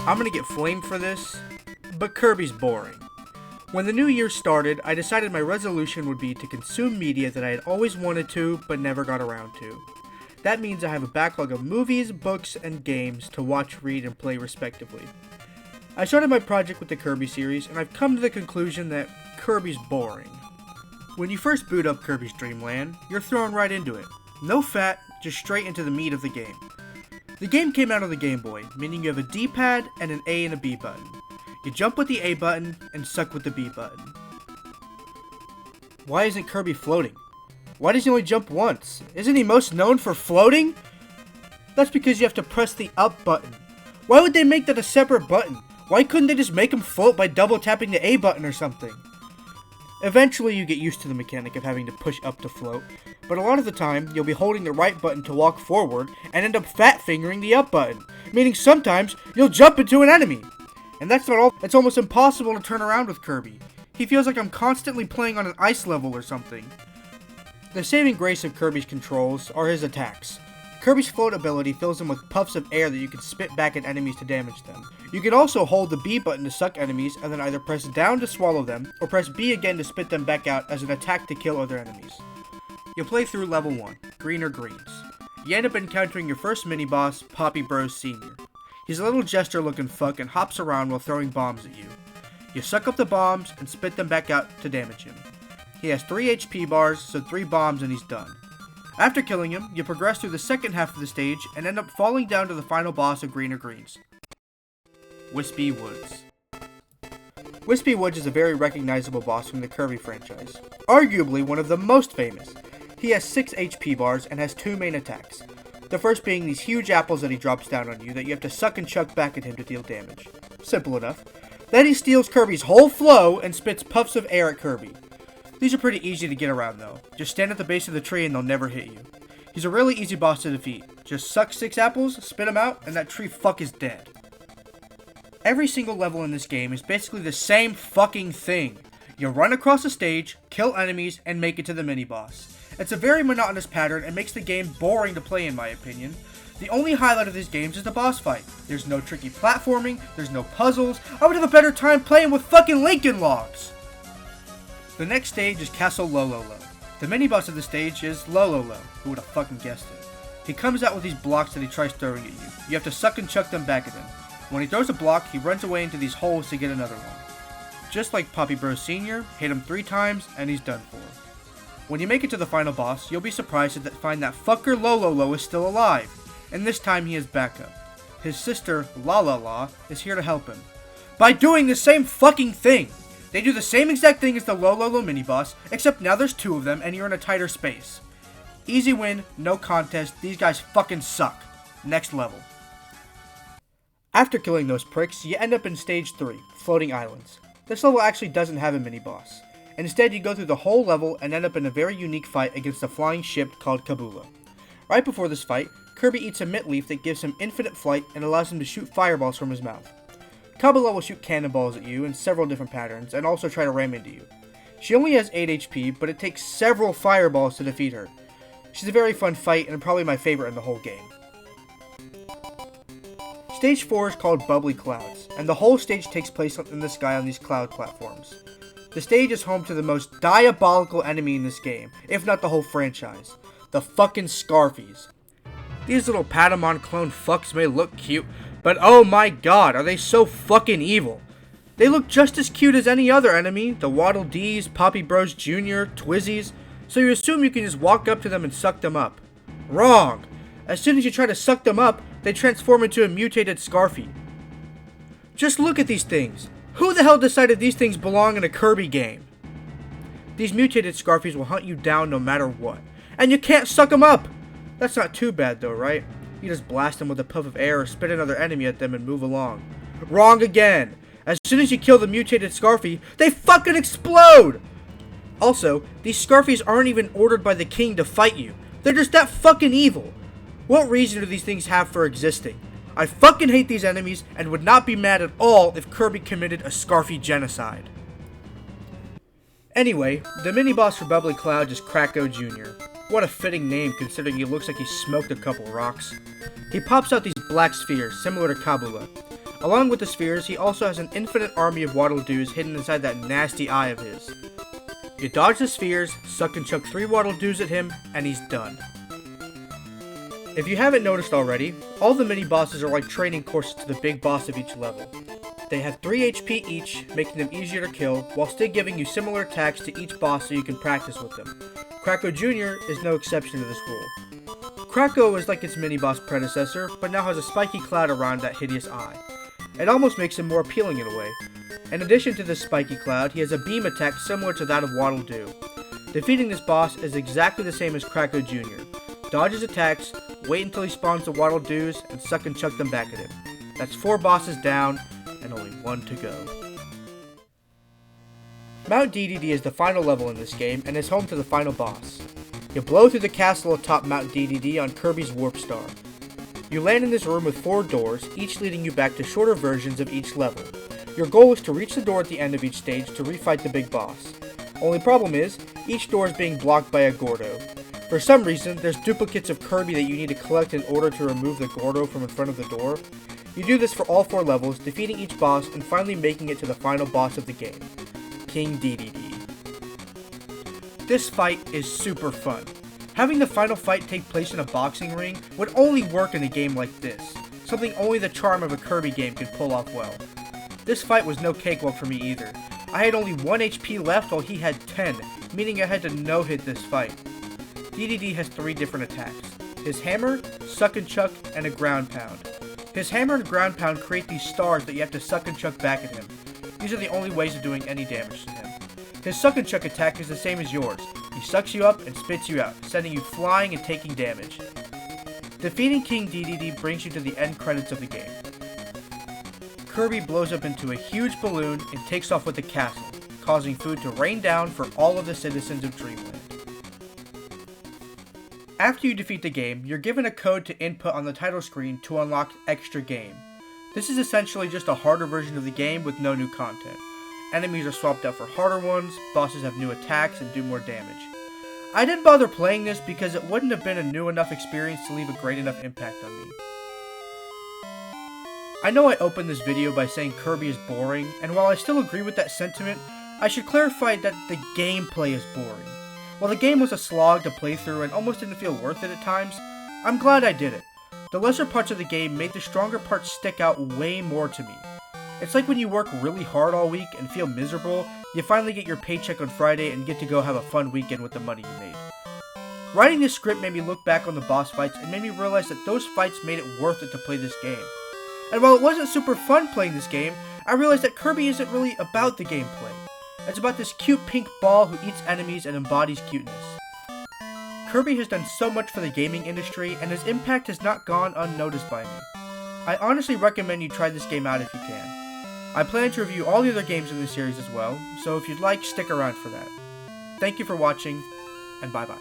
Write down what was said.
I'm gonna get flamed for this, but Kirby's boring. When the new year started, I decided my resolution would be to consume media that I had always wanted to, but never got around to. That means I have a backlog of movies, books, and games to watch, read, and play respectively. I started my project with the Kirby series, and I've come to the conclusion that Kirby's boring. When you first boot up Kirby's Dreamland, you're thrown right into it. No fat, just straight into the meat of the game. The game came out on the Game Boy, meaning you have a D-pad and an A and a B button. You jump with the A button and suck with the B button. Why isn't Kirby floating? Why does he only jump once? Isn't he most known for floating? That's because you have to press the up button. Why would they make that a separate button? Why couldn't they just make him float by double tapping the A button or something? Eventually you get used to the mechanic of having to push up to float, but a lot of the time you'll be holding the right button to walk forward and end up fat fingering the up button, meaning sometimes you'll jump into an enemy. And that's not all, it's almost impossible to turn around with Kirby. He feels like I'm constantly playing on an ice level or something. The saving grace of Kirby's controls are his attacks. Kirby's float ability fills him with puffs of air that you can spit back at enemies to damage them. You can also hold the B button to suck enemies and then either press down to swallow them, or press B again to spit them back out as an attack to kill other enemies. You'll play through level 1, Green or Greens. You end up encountering your first mini-boss, Poppy Bros Sr. He's a little jester-looking fuck and hops around while throwing bombs at you. You suck up the bombs and spit them back out to damage him. He has 3 HP bars, so 3 bombs and he's done. After killing him, you progress through the second half of the stage and end up falling down to the final boss of Green or Greens. Wispy Woods. Wispy Woods is a very recognizable boss from the Kirby franchise, arguably one of the most famous. He has 6 HP bars and has 2 main attacks. The first being these huge apples that he drops down on you that you have to suck and chuck back at him to deal damage. Simple enough. Then he steals Kirby's whole flow and spits puffs of air at Kirby. These are pretty easy to get around though. Just stand at the base of the tree and they'll never hit you. He's a really easy boss to defeat. Just suck 6 apples, spit them out, and that tree fuck is dead. Every single level in this game is basically the same fucking thing. You run across a stage, kill enemies, and make it to the mini-boss. It's a very monotonous pattern and makes the game boring to play in my opinion. The only highlight of these games is the boss fight. There's no tricky platforming, there's no puzzles. I would have a better time playing with fucking Lincoln Logs! The next stage is Castle Lololo. The mini-boss of the stage is Lololo. Who would have fucking guessed it? He comes out with these blocks that he tries throwing at you. You have to suck and chuck them back at him. When he throws a block, he runs away into these holes to get another one. Just like Poppy Bros Sr., hit him 3 times and he's done for. When you make it to the final boss, you'll be surprised to find that fucker Lololo is still alive. And this time he has backup. His sister, La La La, is here to help him. By doing the same fucking thing! They do the same exact thing as the Lololo mini-boss, except now there's 2 of them and you're in a tighter space. Easy win, no contest, these guys fucking suck. Next level. After killing those pricks, you end up in stage 3, Floating Islands. This level actually doesn't have a mini-boss. Instead, you go through the whole level and end up in a very unique fight against a flying ship called Kabula. Right before this fight, Kirby eats a mint leaf that gives him infinite flight and allows him to shoot fireballs from his mouth. Kabula will shoot cannonballs at you in several different patterns and also try to ram into you. She only has 8 HP, but it takes several fireballs to defeat her. She's a very fun fight and probably my favorite in the whole game. Stage 4 is called Bubbly Clouds, and the whole stage takes place in the sky on these cloud platforms. The stage is home to the most diabolical enemy in this game, if not the whole franchise. The fucking Scarfies. These little Patamon clone fucks may look cute, but oh my god, are they so fucking evil. They look just as cute as any other enemy, the Waddle Dees, Poppy Bros Jr., Twizzies, so you assume you can just walk up to them and suck them up. Wrong! As soon as you try to suck them up, they transform into a mutated Scarfie. Just look at these things. Who the hell decided these things belong in a Kirby game? These mutated Scarfies will hunt you down no matter what. And you can't suck them up! That's not too bad though, right? You just blast them with a puff of air or spit another enemy at them and move along. Wrong again! As soon as you kill the mutated Scarfie, they fucking explode! Also, these Scarfies aren't even ordered by the king to fight you. They're just that fucking evil. What reason do these things have for existing? I fucking hate these enemies and would not be mad at all if Kirby committed a Scarfie genocide. Anyway, the mini-boss for Bubbly Cloud is Kracko Jr. What a fitting name considering he looks like he smoked a couple rocks. He pops out these black spheres, similar to Kabula. Along with the spheres, he also has an infinite army of Waddle-Doos hidden inside that nasty eye of his. You dodge the spheres, suck and chuck 3 Waddle-Doos at him, and he's done. If you haven't noticed already, all the mini-bosses are like training courses to the big boss of each level. They have 3 HP each, making them easier to kill, while still giving you similar attacks to each boss so you can practice with them. Kracko Jr. is no exception to this rule. Kracko is like its mini-boss predecessor, but now has a spiky cloud around that hideous eye. It almost makes him more appealing in a way. In addition to this spiky cloud, he has a beam attack similar to that of Waddle-Doo. Defeating this boss is exactly the same as Kracko Jr. Dodge his attacks, wait until he spawns the Waddle-Doos, and suck and chuck them back at him. That's 4 bosses down, and only 1 to go. Mount DDD is the final level in this game, and is home to the final boss. You blow through the castle atop Mount DDD on Kirby's Warp Star. You land in this room with 4 doors, each leading you back to shorter versions of each level. Your goal is to reach the door at the end of each stage to refight the big boss. Only problem is, each door is being blocked by a Gordo. For some reason, there's duplicates of Kirby that you need to collect in order to remove the Gordo from in front of the door. You do this for all 4 levels, defeating each boss and finally making it to the final boss of the game, King DDD. This fight is super fun. Having the final fight take place in a boxing ring would only work in a game like this, something only the charm of a Kirby game could pull off well. This fight was no cakewalk for me either. I had only 1 HP left while he had 10, meaning I had to no-hit this fight. DDD has 3 different attacks: his hammer, suck and chuck, and a ground pound. His hammer and ground pound create these stars that you have to suck and chuck back at him. These are the only ways of doing any damage to him. His suck and chuck attack is the same as yours. He sucks you up and spits you out, sending you flying and taking damage. Defeating King DDD brings you to the end credits of the game. Kirby blows up into a huge balloon and takes off with the castle, causing food to rain down for all of the citizens of Dreamland. After you defeat the game, you're given a code to input on the title screen to unlock Extra Game. This is essentially just a harder version of the game with no new content. Enemies are swapped out for harder ones, bosses have new attacks and do more damage. I didn't bother playing this because it wouldn't have been a new enough experience to leave a great enough impact on me. I know I opened this video by saying Kirby is boring, and while I still agree with that sentiment, I should clarify that the gameplay is boring. While the game was a slog to play through and almost didn't feel worth it at times, I'm glad I did it. The lesser parts of the game made the stronger parts stick out way more to me. It's like when you work really hard all week and feel miserable, you finally get your paycheck on Friday and get to go have a fun weekend with the money you made. Writing this script made me look back on the boss fights and made me realize that those fights made it worth it to play this game. And while it wasn't super fun playing this game, I realized that Kirby isn't really about the gameplay. It's about this cute pink ball who eats enemies and embodies cuteness. Kirby has done so much for the gaming industry, and his impact has not gone unnoticed by me. I honestly recommend you try this game out if you can. I plan to review all the other games in this series as well, so if you'd like, stick around for that. Thank you for watching, and bye-bye.